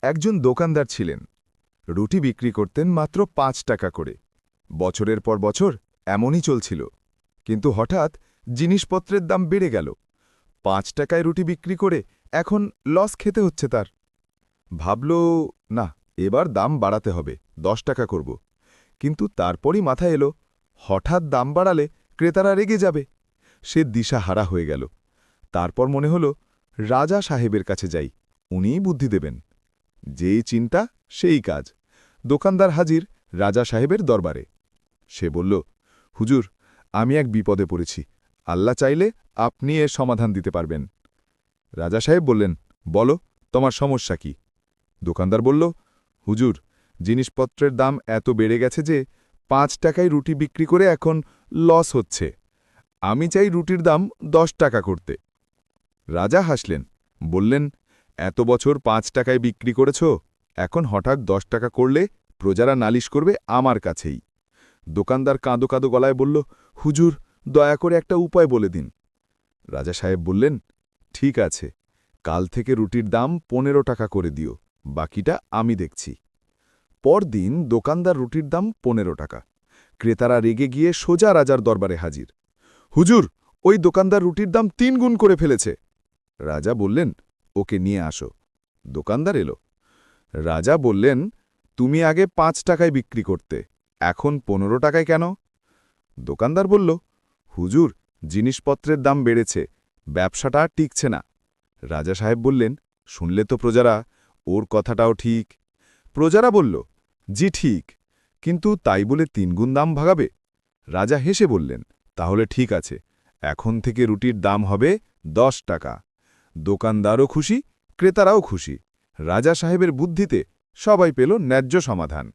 একজন দোকানদার ছিলেন। রুটি বিক্রি করতেন মাত্র ৫ টাকা করে। বছরের পর বছর এমনই চলছিল। কিন্তু হঠাৎ জিনিসপত্রের দাম বেড়ে গেল। ৫ টাকায় রুটি বিক্রি করে এখন লস খেতে হচ্ছে তার। ভাবল, না, এবার দাম বাড়াতে হবে, ১০ টাকা করব। কিন্তু তারপরই মাথায় এলো, হঠাৎ দাম বাড়ালে ক্রেতারা রেগে যাবে। সে দিশাহারা হয়ে গেল। তারপর মনে হল, রাজা সাহেবের কাছে যাই, উনিই বুদ্ধি দেবেন। যেই চিন্তা সেই কাজ। দোকানদার হাজির রাজা সাহেবের দরবারে। সে বলল, হুজুর, আমি এক বিপদে পড়েছি। আল্লাহ চাইলে আপনি এর সমাধান দিতে পারবেন। রাজা সাহেব বললেন, বলো, তোমার সমস্যা কি? দোকানদার বলল, হুজুর, জিনিসপত্রের দাম এত বেড়ে গেছে যে ৫ টাকায় রুটি বিক্রি করে এখন লস হচ্ছে। আমি চাই রুটির দাম ১০ টাকা করতে। রাজা হাসলেন, বললেন, এত বছর ৫ টাকায় বিক্রি করেছ, এখন হঠাৎ ১০ টাকা করলে প্রজারা নালিশ করবে আমার কাছেই। দোকানদার কাঁদো কাঁদো গলায় বলল, হুজুর, দয়া করে একটা উপায় বলে দিন। রাজা সাহেব বললেন, ঠিক আছে, কাল থেকে রুটির দাম ১৫ টাকা করে দিও, বাকিটা আমি দেখছি। পরদিন দোকানদার রুটির দাম ১৫ টাকা। ক্রেতারা রেগে গিয়ে সোজা রাজার দরবারে হাজির। হুজুর, ওই দোকানদার রুটির দাম ৩ গুণ করে ফেলেছে। রাজা বললেন, ওকে নিয়ে আসো। দোকানদার এলো। রাজা বললেন, তুমি আগে ৫ টাকায় বিক্রি করতে, এখন ১৫ টাকায় কেন? দোকানদার বলল, হুজুর, জিনিসপত্রের দাম বেড়েছে, ব্যবসাটা আর টিকছে না। রাজা সাহেব বললেন, শুনলে তো প্রজারা, ওর কথাটাও ঠিক। প্রজারা বলল, জি ঠিক, কিন্তু তাই বলে ৩ গুণ দাম ভাগাবে? রাজা হেসে বললেন, তাহলে ঠিক আছে, এখন থেকে রুটির দাম হবে ১০ টাকা। দোকানদারও খুশি, ক্রেতারাও খুশি। রাজা সাহেবের বুদ্ধিতে সবাই পেল ন্যায্য সমাধান।